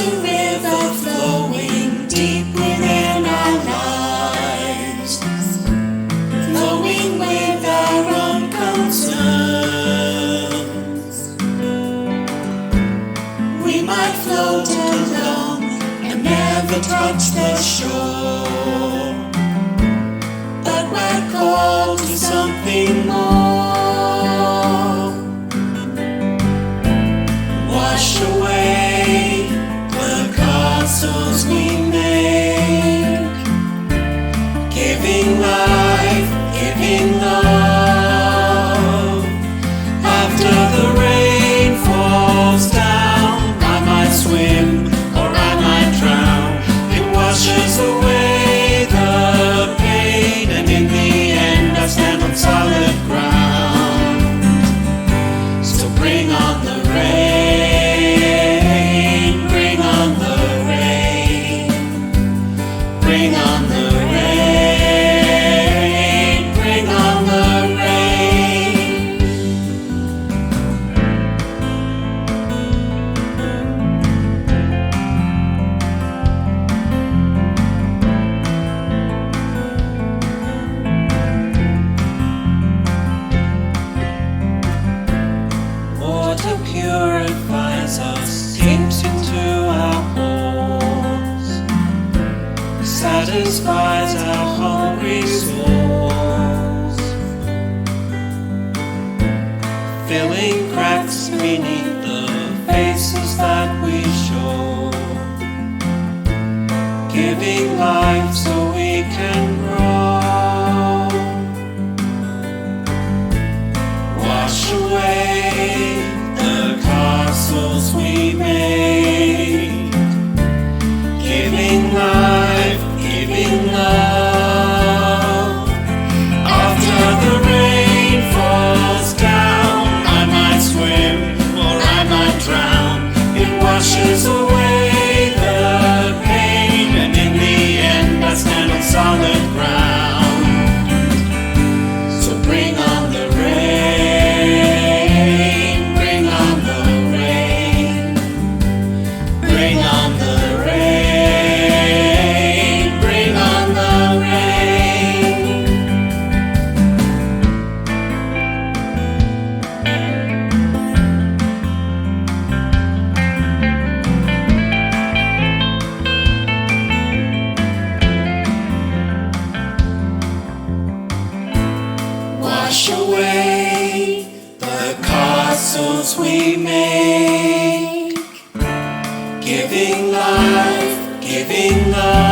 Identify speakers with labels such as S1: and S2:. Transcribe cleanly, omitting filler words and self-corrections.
S1: a river flowing deep within our lives, flowing with our own concerns. We might float along and never touch the shore, but we're called to something more. Wash away the castles we make, giving life, giving love. After the rain falls down, I might swim or I might drown. It washes away the pain, and in the end I stand on solid ground. So bring on the rain, bring on the rain, bring on the rain, bring on the rain. Water purifies us, seeps into our pores, satisfies our hungry souls, filling cracks beneath the faces that we show, giving life so we can grow. Wash away the castles we made, giving life, giving love. After the rain falls down, I might swim or I might drown. It washes away the pain, and in the end I stand on solid ground. So bring on the rain, bring on the rain, bring on the rain, bring on the rain. Wash away the castles we make, giving life, giving love.